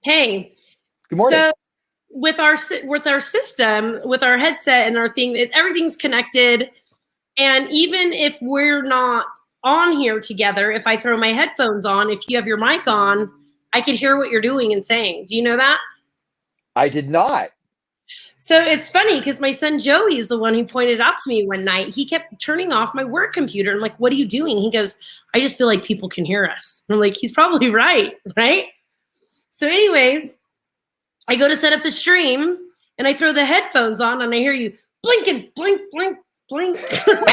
Hey, Good morning. so with our system, with our headset and our thing, everything's connected. And even if we're not on here together, if I throw my headphones on, if you have your mic on, I can hear what you're doing and saying. Do you know that? I did not. So it's funny because my son Joey is the one who pointed out to me one night. He kept turning off my work computer. I'm like, what are you doing? He goes, I just feel like people can hear us. I'm like, he's probably right, right? So anyways, I go to set up the stream and I throw the headphones on and I hear you blinking, blink, blink, blink. And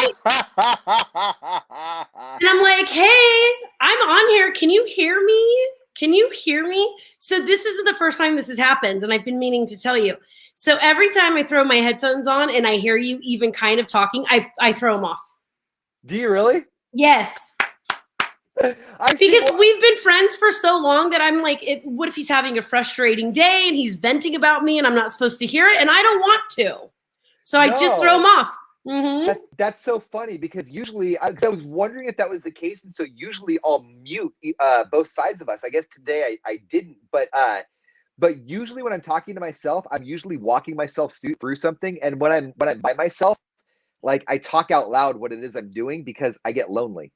I'm like, hey, I'm on here. Can you hear me? Can you hear me? So this isn't the first time this has happened, and I've been meaning to tell you. So every time I throw my headphones on and I hear you even kind of talking, I throw them off. Do you really? Yes. Because we've been friends for so long that I'm like, what if he's having a frustrating day and he's venting about me and I'm not supposed to hear it and I don't want to. So I just throw him off. Mm-hmm. That's so funny because usually, because I was wondering if that was the case, and so usually I'll mute both sides of us. I guess today I didn't, but usually when I'm talking to myself, I'm usually walking myself through something, and when I'm by myself, like I talk out loud what it is I'm doing because I get lonely.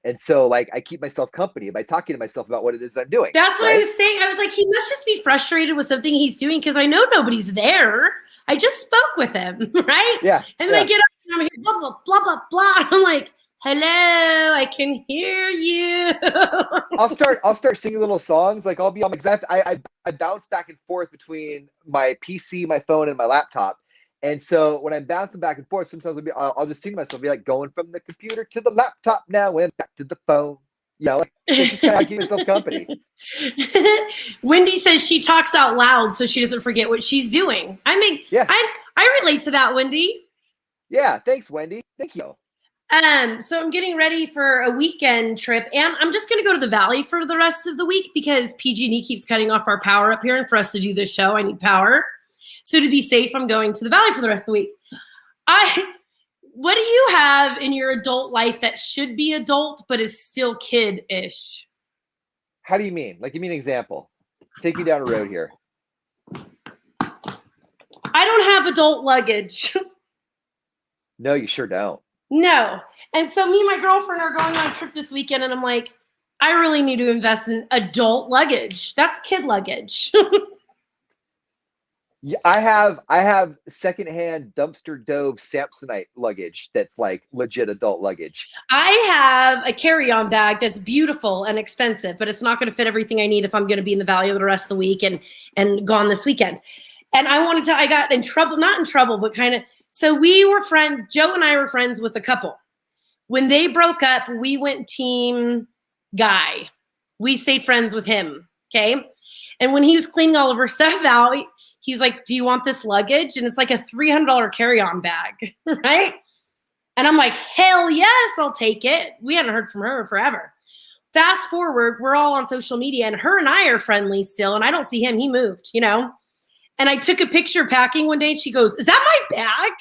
And so, like, I keep myself company by talking to myself about what it is I'm doing. That's what I was saying. I was like, he must just be frustrated with something he's doing because I know nobody's there. I just spoke with him, right? Yeah. And then I get up and I'm here, blah, blah, blah, blah, blah. I'm like, hello, I can hear you. I'll start singing little songs. Like I'll be on exact. I bounce back and forth between my PC, my phone, and my laptop. And so when I'm bouncing back and forth, sometimes I'll just sing to myself, be like going from the computer to the laptop now and back to the phone. You know, like it's just kind of keep myself company. Wendy says she talks out loud so she doesn't forget what she's doing. I relate to that, Wendy. Yeah, thanks, Wendy. Thank you. So I'm getting ready for a weekend trip, and I'm just going to go to the valley for the rest of the week because PG&E keeps cutting off our power up here, and for us to do this show, I need power. So to be safe, I'm going to the valley for the rest of the week. What do you have in your adult life that should be adult but is still kid-ish? How do you mean? Like, give me an example. Take me down a road here. I don't have adult luggage. No, you sure don't. No. And so me and my girlfriend are going on a trip this weekend, and I'm like, I really need to invest in adult luggage. That's kid luggage. Yeah, I have secondhand dumpster dove Samsonite luggage that's like legit adult luggage. I have a carry-on bag that's beautiful and expensive, but it's not going to fit everything I need if I'm going to be in the valley over the rest of the week and gone this weekend. And I got in trouble, not in trouble, but kind of, so we were friends, Joe and I were friends with a couple. When they broke up, we went team guy. We stayed friends with him, okay? And when he was cleaning all of her stuff out, he was like, do you want this luggage? And it's like a $300 carry-on bag, right? And I'm like, hell yes, I'll take it. We hadn't heard from her forever. Fast forward, we're all on social media, and her and I are friendly still, and I don't see him. He moved, you know? And I took a picture packing one day, and she goes, is that my bag?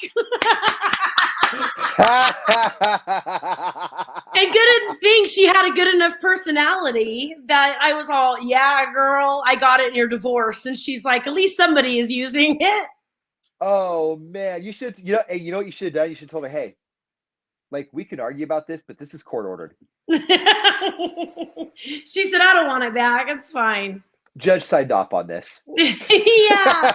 And couldn't think she had a good enough personality that I was all, yeah, girl, I got it in your divorce. And she's like, at least somebody is using it. Oh man, you should, you know what you should have done? You should have told her, hey, like we can argue about this, but this is court ordered. She said, I don't want it back. It's fine. Judge signed off on this. Yeah.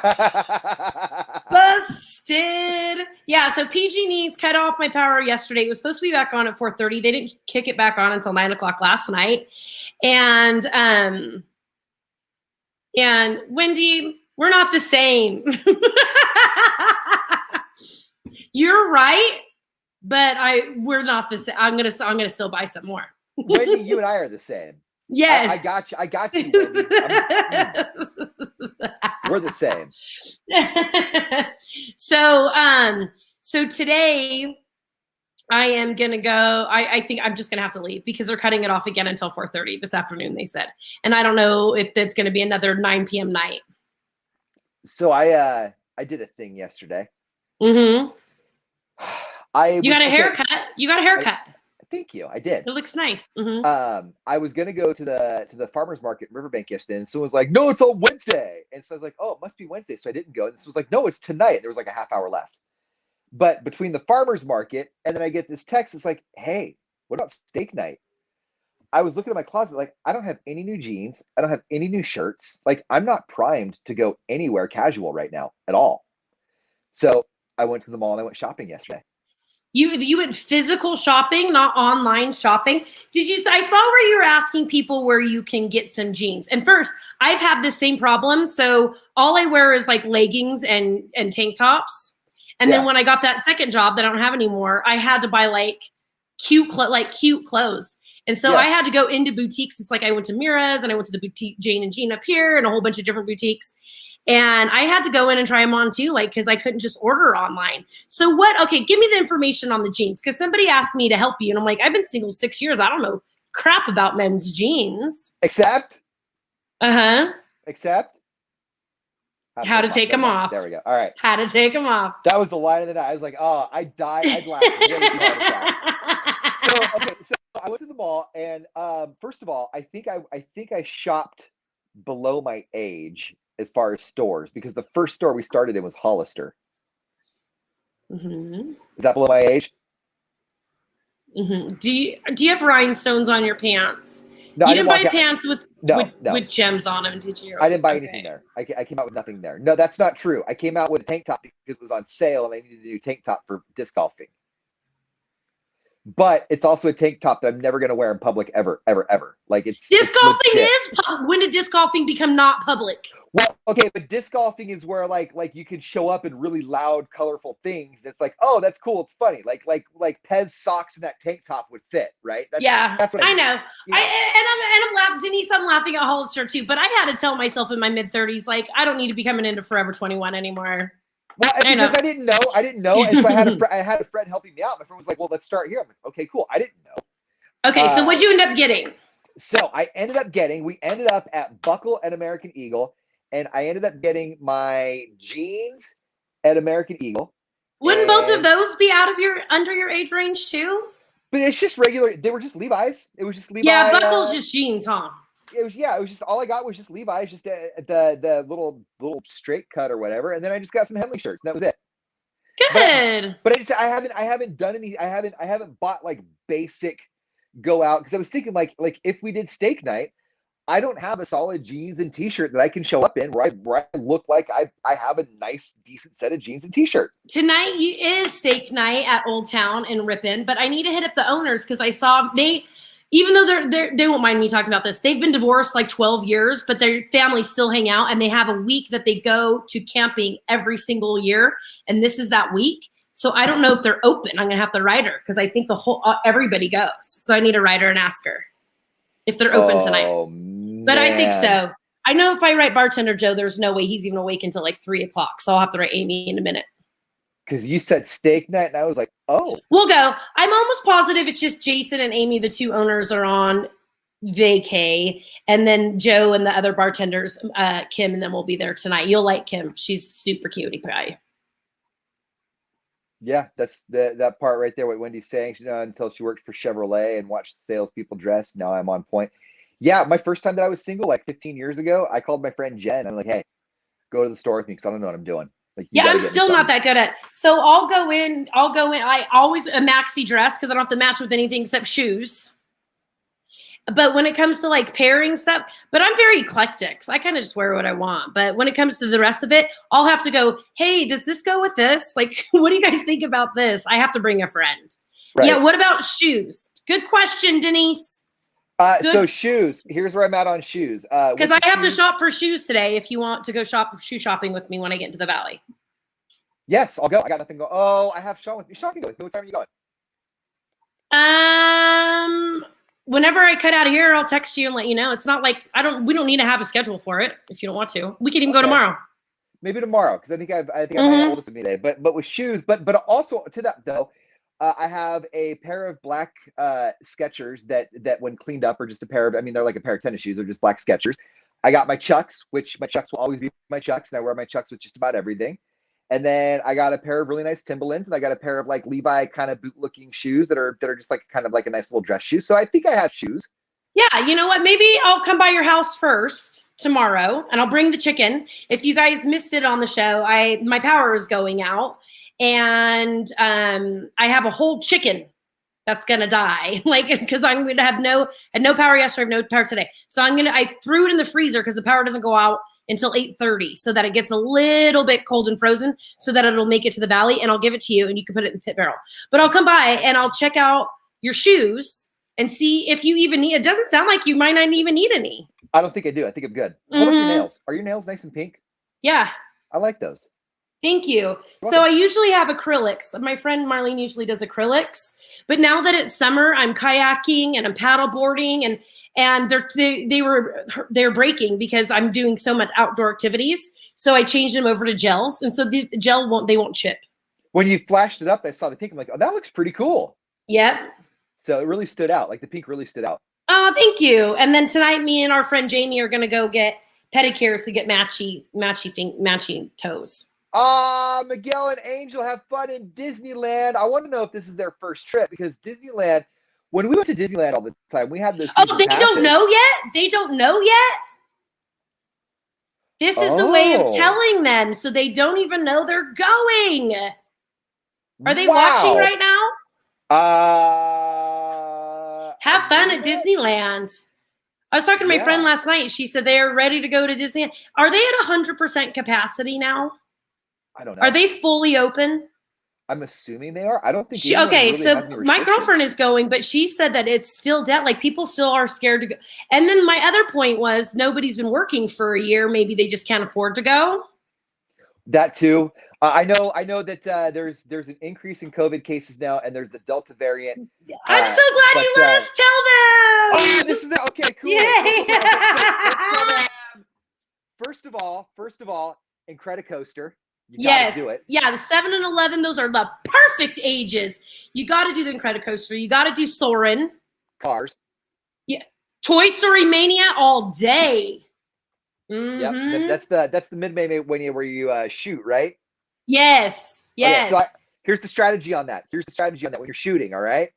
Busted. Yeah, so PG&E's cut off my power yesterday. It was supposed to be back on at 4:30. They didn't kick it back on until 9 o'clock last night. And Wendy, we're not the same. You're right, but we're not the same. I'm gonna still buy some more. Wendy, you and I are the same. Yes. I got you, Wendy. We're the same. So today I am going to go. I think I'm just going to have to leave because they're cutting it off again until 4:30 this afternoon, they said. And I don't know if that's going to be another 9 p.m. night. So I did a thing yesterday. Mm-hmm. You got a haircut. Thank you. I did. It looks nice. Mm-hmm. I was gonna go to the farmers market in Riverbank yesterday, and someone was like, "No, it's on Wednesday." And so I was like, "Oh, it must be Wednesday." So I didn't go. And this was like, "No, it's tonight." There was like a half hour left. But between the farmers market and then I get this text, it's like, "Hey, what about steak night?" I was looking at my closet, like, I don't have any new jeans. I don't have any new shirts. Like, I'm not primed to go anywhere casual right now at all. So I went to the mall and I went shopping yesterday. You went physical shopping, not online shopping. Did you? I saw where you were asking people where you can get some jeans. And first, I've had the same problem. So all I wear is like leggings and tank tops. And then when I got that second job that I don't have anymore, I had to buy like cute clothes. And so I had to go into boutiques. It's like I went to Mira's and I went to the boutique Jane and Jean up here and a whole bunch of different boutiques. And I had to go in and try them on too, like, because I couldn't just order online. So okay, give me the information on the jeans. Because somebody asked me to help you. And I'm like, I've been single 6 years. I don't know crap about men's jeans. Except? Except? How to take them off. There we go. All right. How to take them off. That was the line of the night. I was like, oh, I died. I'd laugh way too hard at that. So I went to the mall, and first of all, I think I shopped below my age as far as stores, because the first store we started in was Hollister. Mm-hmm. Is that below my age? Mm-hmm. Do you have rhinestones on your pants? No, you didn't buy pants with gems on them, did you? I didn't buy anything there. I came out with nothing there. No, that's not true. I came out with a tank top because it was on sale and I needed a new tank top for disc golfing. But it's also a tank top that I'm never going to wear in public ever. Like disc golfing is when did disc golfing become not public? Well, okay, but disc golfing is where like you can show up in really loud, colorful things. That's like, oh, that's cool. It's funny. Like Pez socks and that tank top would fit, right? That's what I know. I'm laughing, Denise. I'm laughing at Hollister too. But I had to tell myself in my mid-30s, like, I don't need to be coming into Forever 21 anymore. Well, because I didn't know, and so I had a friend helping me out. My friend was like, "Well, let's start here." I'm like, "Okay, cool." I didn't know. Okay, so what'd you end up getting? So we ended up at Buckle and American Eagle, and I ended up getting my jeans at American Eagle. Wouldn't both of those be under your age range too? But it's just regular. They were just Levi's. It was just Levi's. Yeah, Buckle's just jeans, huh? It was just all I got was just Levi's, just the little straight cut or whatever, and then I just got some Henley shirts, and that was it. Good. But I haven't done any. I haven't bought like basic go out, because I was thinking like if we did steak night, I don't have a solid jeans and t-shirt that I can show up in where I look like I have a nice decent set of jeans and t-shirt. Tonight is steak night at Old Town in Ripon, but I need to hit up the owners because I saw even though they won't mind me talking about this, they've been divorced like 12 years, but their families still hang out, and they have a week that they go to camping every single year, and this is that week. So I don't know if they're open. I'm gonna have to write her because I think everybody goes. So I need to write her and ask her if they're open tonight. But I think so. I know if I write bartender Joe, there's no way he's even awake until like 3:00. So I'll have to write Amy in a minute. Because you said steak night, and I was like, oh. We'll go. I'm almost positive it's just Jason and Amy, the two owners, are on vacay. And then Joe and the other bartenders, Kim, and them will be there tonight. You'll like Kim. She's super cutie pie. Yeah, that's that part right there, what Wendy's saying. Until she worked for Chevrolet and watched salespeople dress. Now I'm on point. Yeah, my first time that I was single, like 15 years ago, I called my friend Jen. I'm like, hey, go to the store with me because I don't know what I'm doing. Like, yeah, I'm still not that good at it. So I'll go in. I always a maxi dress because I don't have to match with anything except shoes. But when it comes to like pairing stuff, but I'm very eclectic. So I kind of just wear what I want. But when it comes to the rest of it, I'll have to go, hey, does this go with this? Like, what do you guys think about this? I have to bring a friend. Right. Yeah, what about shoes? Good question, Denise. So shoes, here's where I'm at on shoes. Because I have to shop for shoes today if you want to go shoe shopping with me when I get into the valley. Yes, I'll go. I got nothing to go. Oh, I have Sean with me. Sean can go with me. What time are you going? Whenever I cut out of here, I'll text you and let you know. It's not like we don't need to have a schedule for it if you don't want to. We could even go tomorrow. Maybe tomorrow, because I think I have my oldest with me today. But with shoes, but also to that though, I have a pair of black Skechers that when cleaned up are just a pair of, I mean, they're like a pair of tennis shoes. They're just black Skechers. I got my Chucks, which my Chucks will always be my Chucks, and I wear my Chucks with just about everything. And then I got a pair of really nice Timberlands, and I got a pair of like Levi kind of boot looking shoes that are just like kind of like a nice little dress shoe. So I think I have shoes. Yeah, you know what? Maybe I'll come by your house first tomorrow and I'll bring the chicken. If you guys missed it on the show, my power is going out and I have a whole chicken that's gonna die, like because I'm gonna have no power yesterday, I have no power today. So I threw it in the freezer because the power doesn't go out until 8:30, so that it gets a little bit cold and frozen, so that it'll make it to the valley, and I'll give it to you, and you can put it in the pit barrel. But I'll come by and I'll check out your shoes and see if you even need. It doesn't sound like you might not even need any. I don't think I do. I think I'm good. Hold up your nails. Are your nails nice and pink? Yeah. I like those. Thank you. So I usually have acrylics. My friend Marlene usually does acrylics, but now that it's summer, I'm kayaking and I'm paddle boarding, and they're breaking because I'm doing so much outdoor activities. So I changed them over to gels, and so the gel won't chip. When you flashed it up, I saw the pink. I'm like, oh, that looks pretty cool. Yep. So it really stood out. Like the pink really stood out. Oh, thank you. And then tonight, me and our friend Jamie are gonna go get pedicures to get matching toes. Miguel and Angel have fun in Disneyland. I want to know if this is their first trip, because Disneyland, when we went to Disneyland all the time, we had this. Oh, they don't know yet? They don't know yet? This is the way of telling them, so they don't even know they're going. Are they watching right now? Have fun at Disneyland. I was talking to my friend last night. She said they are ready to go to Disneyland. Are they at 100% capacity now? I don't know. Are they fully open? I'm assuming they are. I don't think. Okay, so my girlfriend is going, but she said that it's still dead. Like people still are scared to go. And then my other point was nobody's been working for a year. Maybe they just can't afford to go. That too. I know that there's an increase in COVID cases now, and there's the Delta variant. I'm so glad you let us tell them. Oh, this is okay. Cool. Yeah. First of all, Incredicoaster. You yes. gotta do it. Yeah, the 7 and 11, those are the perfect ages. You got to do the Incredicoaster. You got to do Soarin'. Cars. Yeah. Toy Story Mania all day. Mm-hmm. Yep. That's the mid-May where you shoot, right? Yes. Yes. Okay, so here's the strategy on that. When you're shooting, all right?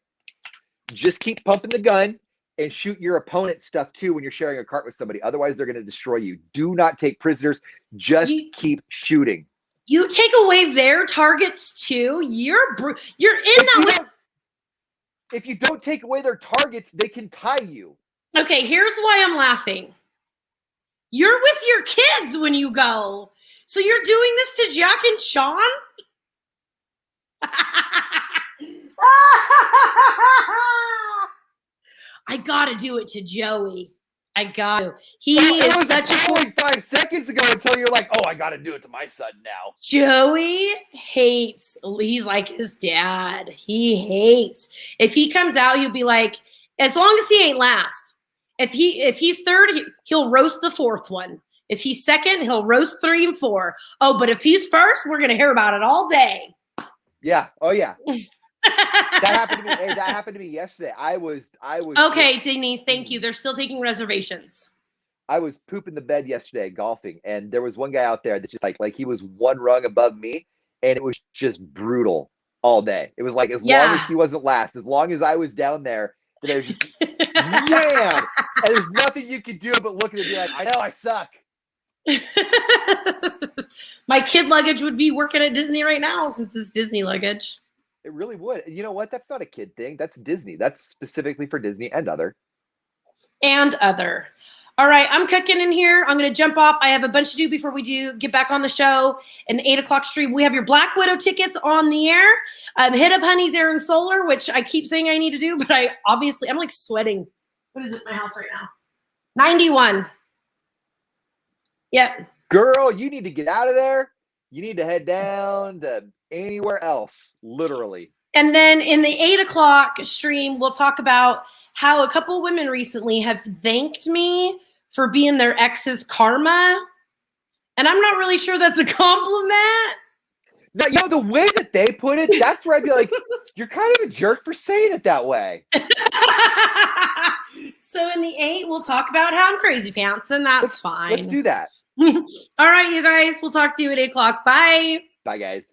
Just keep pumping the gun and shoot your opponent's stuff too when you're sharing a cart with somebody. Otherwise, they're going to destroy you. Do not take prisoners. Just keep shooting. You take away their targets too. You're in that way. If you don't take away their targets, they can tie you. Okay, here's why I'm laughing. You're with your kids when you go. So you're doing this to Jack and Sean? I gotta do it to Joey. I got to. He is such a only 5 seconds ago until you're like, oh, I got to do it to my son now. Joey hates. He's like his dad. He hates. If he comes out, he'll be like, as long as he ain't last. If he's third, he'll roast the fourth one. If he's second, he'll roast 3 and 4. Oh, but if he's first, we're gonna hear about it all day. Yeah. Oh yeah. That happened to me. Hey, that happened to me yesterday. I was okay, Denise, thank you. They're still taking reservations. I was pooping the bed yesterday golfing, and there was one guy out there that just like he was one rung above me, and it was just brutal all day. It was like as long as he wasn't last, as long as I was down there, that I was just man. And there's nothing you could do but look at it and be like, I know I suck. My kid luggage would be working at Disney right now since it's Disney luggage. It really would. You know what? That's not a kid thing. That's Disney. That's specifically for Disney and other. All right, I'm cooking in here. I'm going to jump off. I have a bunch to do before we get back on the show. An 8 o'clock stream. We have your Black Widow tickets on the air. Hit up Honey's Air and Solar, which I keep saying I need to do, but I'm like sweating. What is it in my house right now? 91. Yep. Girl, you need to get out of there. You need to head down to anywhere else, literally. And then in the 8 o'clock stream, we'll talk about how a couple of women recently have thanked me for being their ex's karma. And I'm not really sure that's a compliment. Now, the way that they put it, that's where I'd be like, you're kind of a jerk for saying it that way. So in the 8, we'll talk about how I'm crazy pants, and that's fine. Let's do that. All right, you guys. We'll talk to you at 8 o'clock. Bye. Bye, guys.